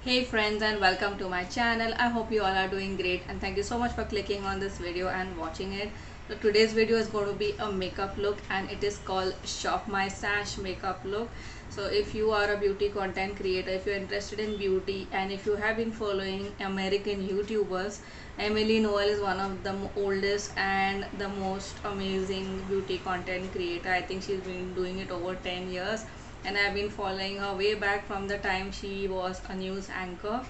Hey friends, and welcome to my channel. I hope you all are doing great, and thank you so much for clicking on this video and watching it. So today's video is going to be a makeup look, and it is called Shop My Stash makeup look. So if you are a beauty content creator, if you're interested in beauty, and if you have been following American YouTubers, Emily Noel is one of the oldest and the most amazing beauty content creator. I think she's been doing it over 10 years, and I've been following her way back from the time she was a news anchor.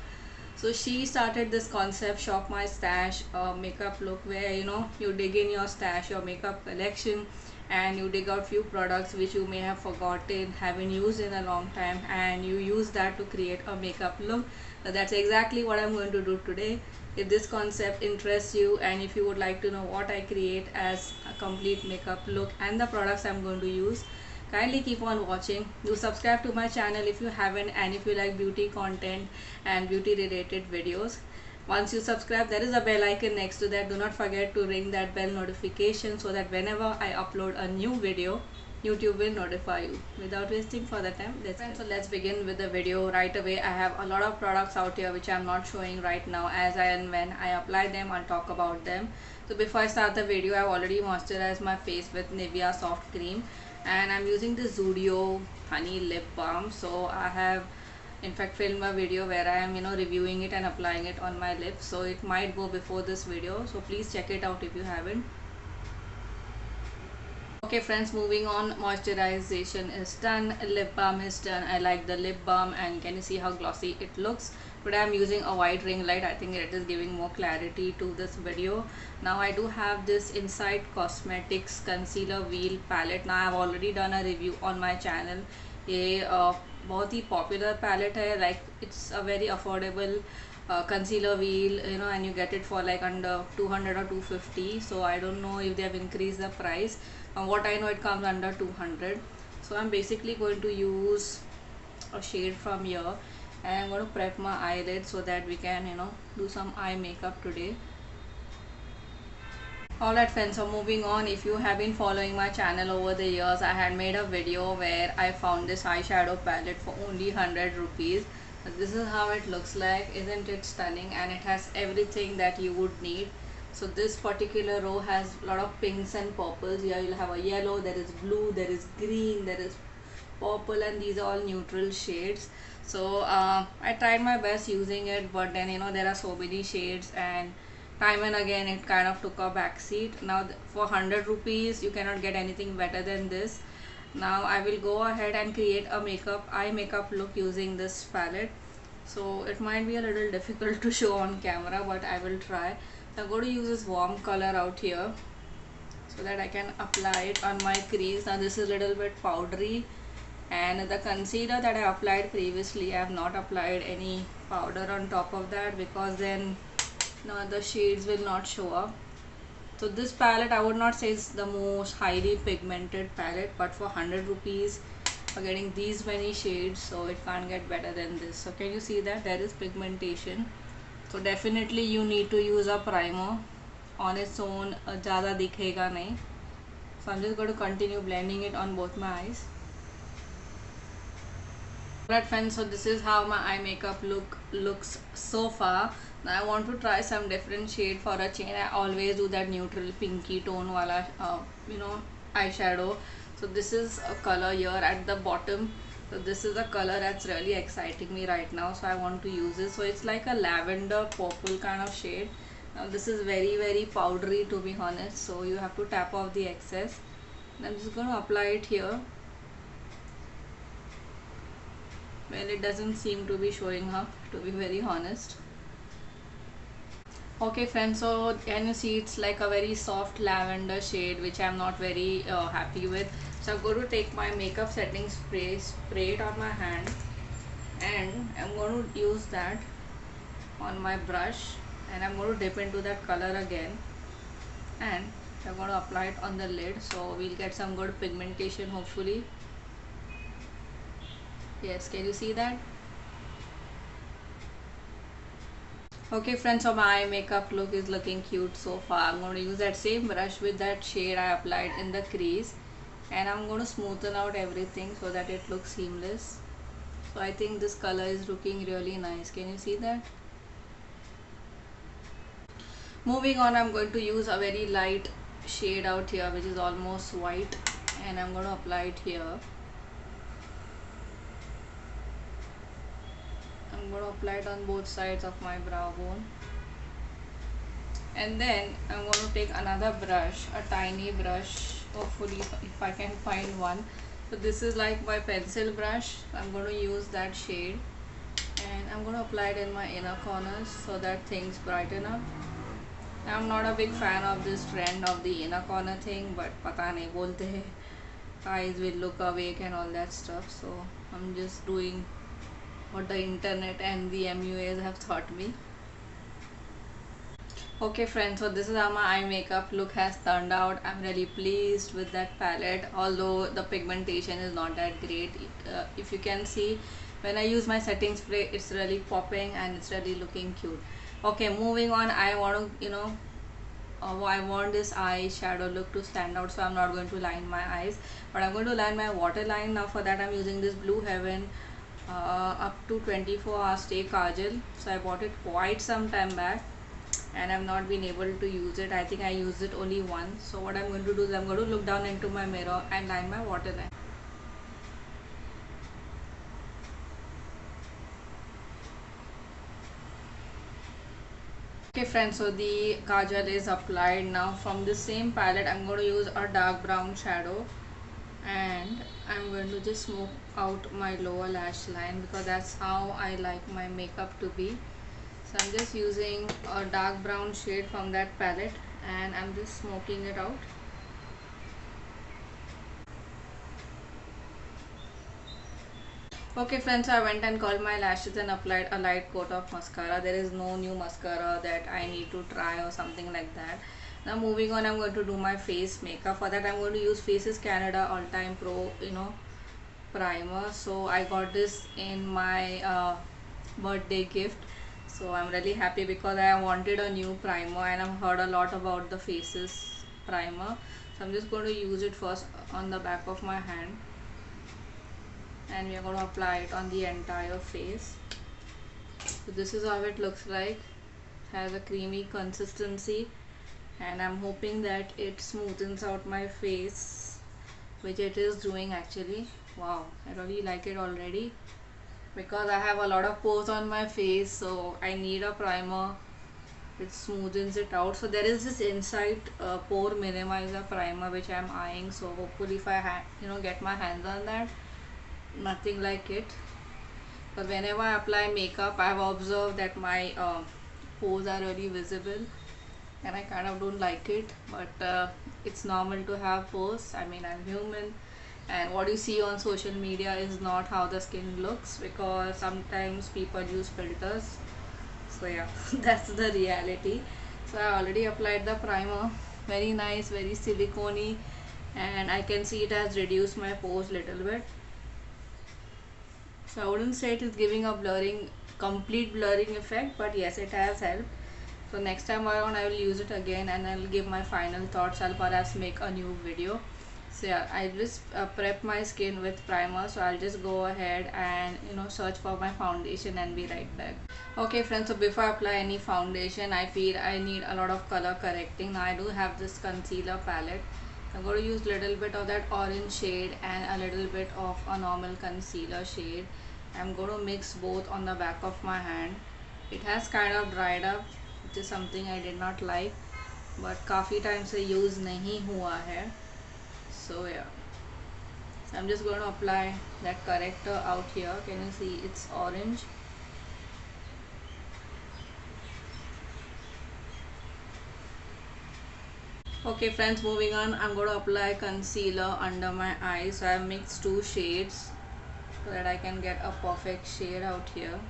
So she started this concept, Shop My Stash makeup look, where you dig in your stash, your makeup collection, and you dig out few products which you may have forgotten, haven't used in a long time, and you use that to create a makeup look. So that's exactly what I'm going to do today. If this concept interests you, and if you would like to know what I create as a complete makeup look and the products I'm going to use, kindly keep on watching. Do subscribe to my channel if you haven't, and if you like beauty content and beauty related videos. Once you subscribe, there is a bell icon next to that. Do not forget to ring that bell notification so that whenever I upload a new video, YouTube will notify you. Without wasting further time, let's begin with the video right away. I have a lot of products out here which I'm not showing right now. As and when I apply them, I'll talk about them. So before I start the video, I've already moisturized my face with Nivea soft cream, and I'm using the Zudio honey lip balm. So I have in fact filmed a video where I am reviewing it and applying it on my lips, so it might go before this video, so please check it out if you haven't. Okay friends, moving on, moisturization is done, lip balm is done. I like the lip balm, and can you see how glossy it looks? Today I'm using a white ring light. I think it is giving more clarity to this video. Now I do have this Inside Cosmetics concealer wheel palette. Now I've already done a review on my channel. ये बहुत ही popular palette है, like it's a very affordable concealer wheel, and you get it for like under 200 or 250. So I don't know if they have increased the price. What I know, it comes under 200. So I'm basically going to use a shade from here, and I'm going to prep my eyelid so that we can do some eye makeup today. Alright friends, so moving on, if you have been following my channel over the years, I had made a video where I found this eyeshadow palette for only 100 rupees. This is how it looks like. Isn't it stunning? And it has everything that you would need. So this particular row has a lot of pinks and purples. Here you'll have a yellow, there is blue, there is green, there is purple, and these are all neutral shades. So I tried my best using it, but then there are so many shades, and time and again it kind of took a back seat. Now for 100 rupees you cannot get anything better than this. Now I will go ahead and create a eye makeup look using this palette. So it might be a little difficult to show on camera, but I will try. So I'm going to use this warm color out here so that I can apply it on my crease. Now this is a little bit powdery, and the concealer that I applied previously, I have not applied any powder on top of that, because then the shades will not show up. So this palette, I would not say is the most highly pigmented palette, but for 100 rupees for getting these many shades, so it can't get better than this. So can you see that there is pigmentation? So definitely you need to use a primer. On its own ज़्यादा दिखेगा नहीं. So I'm just going to continue blending it on both my eyes. Alright friends, so this is how my eye makeup looks so far. Now I want to try some different shade for a change. I always do that neutral pinky tone wala eyeshadow. So this is a color here at the bottom. So this is a color that's really exciting me right now, so I want to use this. So it's like a lavender purple kind of shade. Now this is very very powdery, to be honest, so you have to tap off the excess. And I'm just going to apply it here. Well, it doesn't seem to be showing up, to be very honest. Okay friends, so can you see it's like a very soft lavender shade, which I'm not very happy with. So I'm going to take my makeup setting spray it on my hand, and I'm going to use that on my brush, and I'm going to dip into that color again, and I'm going to apply it on the lid, so we'll get some good pigmentation hopefully. Yes, can you see that? Okay friends, so my makeup look is looking cute so far. I'm going to use that same brush with that shade I applied in the crease, and I'm going to smoothen out everything so that it looks seamless. So I think this color is looking really nice. Can you see that? Moving on, I'm going to use a very light shade out here, which is almost white, and I'm going to apply it here. I'm going to apply it on both sides of my brow bone. And then I'm going to take another brush, a tiny brush, hopefully if I can find one. So this is like my pencil brush. I'm going to use that shade, and I'm going to apply it in my inner corners so that things brighten up. I'm not a big fan of this trend of the inner corner thing, but pata nahi bolte hai, eyes will look awake and all that stuff. So I'm just doing what the internet and the MUAs have taught me. Okay friends, so this is how my eye makeup look has turned out. I'm really pleased with that palette, although the pigmentation is not that great. If you can see, when I use my setting spray, it's really popping and it's really looking cute. Okay, moving on, I want to, I want this eyeshadow look to stand out, so I'm not going to line my eyes, but I'm going to line my waterline. Now for that I'm using this Blue Heaven up to 24 hours stay kajal. So I bought it quite some time back and I've not been able to use it. I think I used it only once. So what I'm going to do is I'm going to look down into my mirror and line my waterline. Okay friends, so the kajal is applied. Now from the same palette I'm going to use a dark brown shadow, and I'm going to just smoke out my lower lash line because that's how I like my makeup to be. So I'm just using a dark brown shade from that palette and I'm just smoking it out. Okay friends, so I went and curled my lashes and applied a light coat of mascara. There is no new mascara that I need to try or something like that. Now moving on, I'm going to do my face makeup. For that I'm going to use Faces Canada All Time Pro primer. So I got this in my birthday gift. So I'm really happy because I wanted a new primer and I've heard a lot about the Faces primer. So I'm just going to use it first on the back of my hand, and we are going to apply it on the entire face. So this is how it looks like. It has a creamy consistency and I'm hoping that it smoothens out my face, which it is doing actually. Wow, I really like it already because I have a lot of pores on my face, so I need a primer which smoothens it out. So there is this Insight Pore Minimizer primer which I am eyeing, so hopefully if I get my hands on that, nothing like it. But whenever I apply makeup, I have observed that my pores are really visible and I kind of don't like it, but it's normal to have pores. I mean, I'm human, and what you see on social media is not how the skin looks because sometimes people use filters. So yeah, that's the reality. So I already applied the primer, very nice, very silicone-y, and I can see it has reduced my pores little bit. So I wouldn't say it is giving a complete blurring effect, but yes, it has helped. So next time around I will use it again and I'll give my final thoughts. I'll perhaps make a new video. So yeah, I just prep my skin with primer, so I'll just go ahead and search for my foundation and be right back. Okay friends, so before I apply any foundation, I feel I need a lot of color correcting. Now I do have this concealer palette. I'm going to use little bit of that orange shade and a little bit of a normal concealer shade. I'm going to mix both on the back of my hand. It has kind of dried up, which is something I did not like, but काफ़ी time से use नहीं हुआ है. So yeah, so I'm just going to apply that corrector out here. Can you see it's orange? Okay friends, moving on, I'm going to apply concealer under my eyes. So I have mixed two shades so that I can get a perfect shade out here.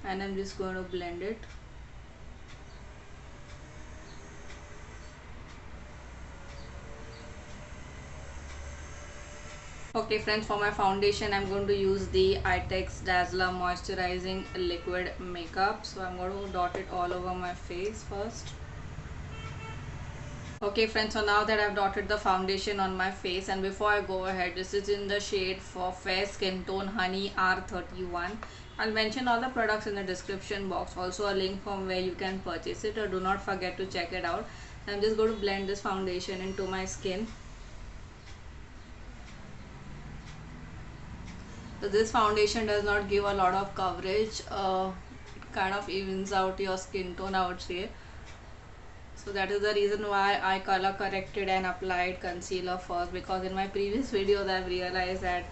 And I'm just going to blend it. Okay friends, for my foundation I'm going to use the ITEX Dazzler Moisturizing Liquid Makeup. So I'm going to dot it all over my face first. Okay friends, so now that I've dotted the foundation on my face, and before I go ahead, this is in the shade for fair skin tone Honey R31. I'll mention all the products in the description box, also a link from where you can purchase it, or do not forget to check it out. I'm just going to blend this foundation into my skin. So this foundation does not give a lot of coverage, it kind of evens out your skin tone, I would say. So that is the reason why I color corrected and applied concealer first, because in my previous videos I've realized that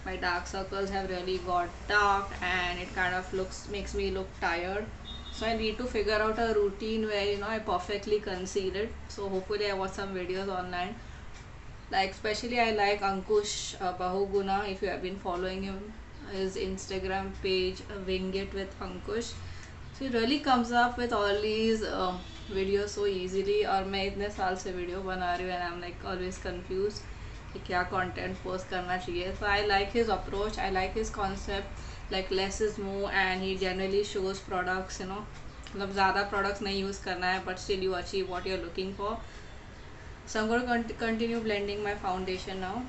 my dark circles have really got dark and it kind of makes me look tired. So I need to figure out a routine where I perfectly conceal it. So hopefully I watch some videos online. Like especially I like Ankush Bahuguna. If you have been following him, his Instagram page Wing It with Ankush. So he really comes up with all these videos so easily. और मैं इतने साल से video बना रही हूँ and I'm like always confused कि क्या content post करना चाहिए. So I like his approach, I like his concept, like less is more, and he generally shows products, मतलब ज़्यादा products नहीं use करना है but still you achieve what you're looking for. So I'm going to continue blending my foundation now.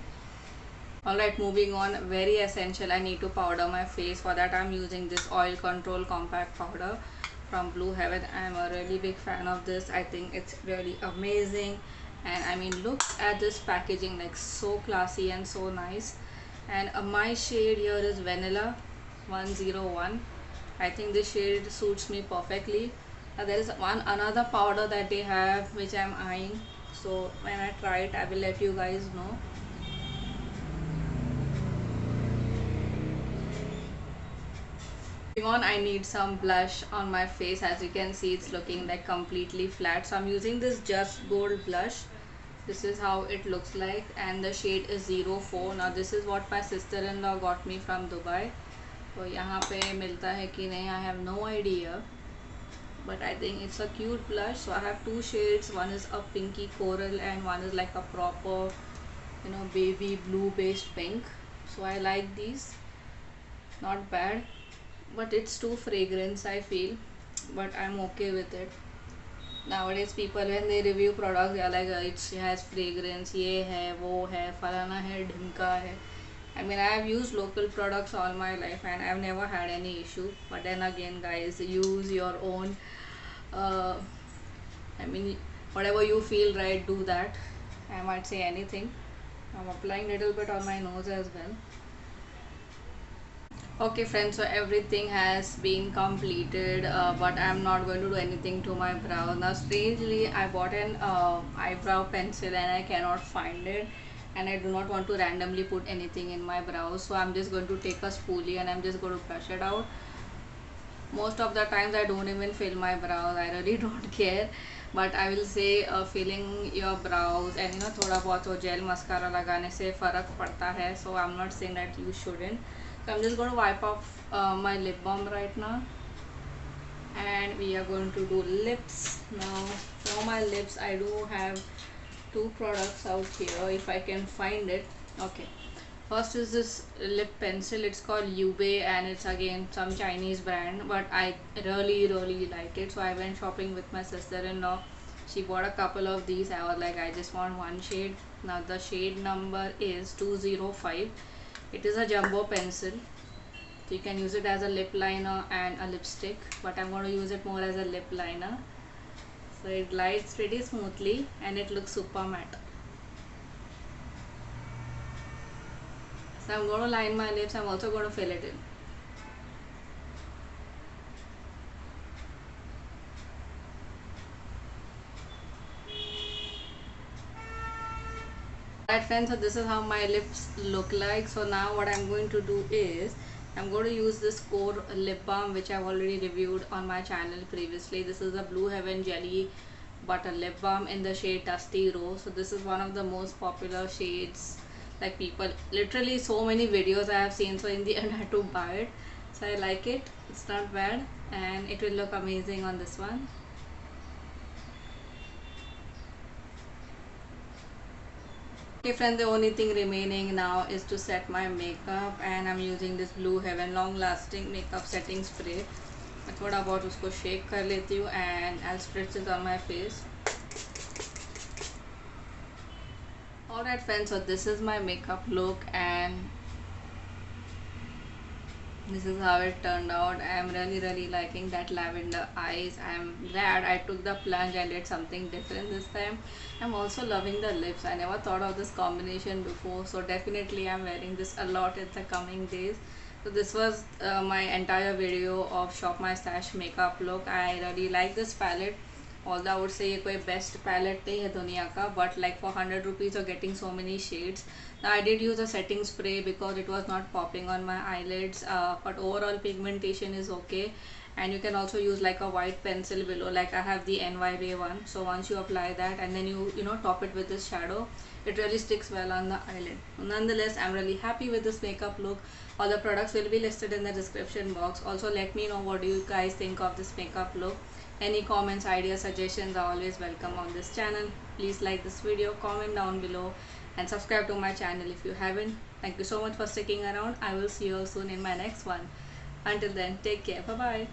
Alright, moving on, very essential, I need to powder my face. For that I'm using this Oil Control Compact Powder from Blue Heaven. I'm a really big fan of this. I think it's really amazing, and I mean look at this packaging, like so classy and so nice. And my shade here is Vanilla 101. I think this shade suits me perfectly. There is another powder that they have which I'm eyeing, so when I try it I will let you guys know. On, I need some blush on my face. As you can see, it's looking like completely flat, so I'm using this Just Gold blush. This is how it looks like, and the shade is 04. Now this is what my sister-in-law got me from Dubai. So यहाँ पे मिलता है कि नहीं, I have no idea, but I think it's a cute blush. So I have two shades. One is a pinky coral and one is like a proper baby blue based pink. So I like these, not bad, but it's too fragrance I feel, but I'm okay with it. Nowadays people when they review products they are like it has fragrance, ye hai, wo hai, falana hai, dhimka hai. I mean I have used local products all my life and I've never had any issue, but then again guys, use your own I mean whatever you feel right, do that. I might say anything. I'm applying little bit on my nose as well. Okay friends, so everything has been completed, but I'm not going to do anything to my brow. Now strangely I bought an eyebrow pencil and I cannot find it, and I do not want to randomly put anything in my brows, so I'm just going to take a spoolie and I'm just going to brush it out. Most of the times I don't even fill my brows, I really don't care, but I will say filling your brows and थोड़ा बहुत वो gel mascara लगाने से फ़र्क पड़ता है, so I'm not saying that you shouldn't. So I'm just going to wipe off my lip balm right now, and we are going to do lips now. For my lips I do have two products out here if I can find it. Okay, first is this lip pencil. It's called Yubei and it's again some Chinese brand, but I really like it, so I went shopping with my sister-in-law. She bought a couple of these. I was like, I just want one shade. Now the shade number is 205. It is a jumbo pencil, so you can use it as a lip liner and a lipstick, but I'm going to use it more as a lip liner. So it glides pretty smoothly and it looks super matte. So I'm going to line my lips. I'm also going to fill it in. Alright friends, so this is how my lips look like. So now what I'm going to do is I'm going to use this Core lip balm which I've already reviewed on my channel previously. This is the Blue Heaven Jelly Butter Lip Balm in the shade Dusty Rose. So this is one of the most popular shades, like people literally so many videos I have seen, so in the end I had to buy it. So I like it, it's not bad, and it will look amazing on this one. Okay friends, the only thing remaining now is to set my makeup, and I'm using this Blue Heaven long lasting makeup setting spray. मैं थोड़ा बहुत उसको shake कर लेती हूँ and I'll spritz it on my face. Alright friends, so this is my makeup look and this is how it turned out. I am really liking that lavender eyes. I am glad I took the plunge and did something different this time. I'm also loving the lips. I never thought of this combination before, so definitely I'm wearing this a lot in the coming days. So this was my entire video of Shop My Stash makeup look. I really like this palette. Although I would say ये कोई best palette नहीं है दुनिया का, but like for 100 rupees you're getting so many shades. Now I did use a setting spray because it was not popping on my eyelids, but overall pigmentation is okay. And you can also use like a white pencil below, like I have the NYWay one. So once you apply that and then you know top it with this shadow, it really sticks well on the eyelid. Nonetheless, I'm really happy with this makeup look. All the products will be listed in the description box. Also let me know what do you guys think of this makeup look. Any comments, ideas, suggestions are always welcome on this channel. Please like this video, comment down below and subscribe to my channel if you haven't. Thank you so much for sticking around. I will see you all soon in my next one. Until then, take care. Bye bye.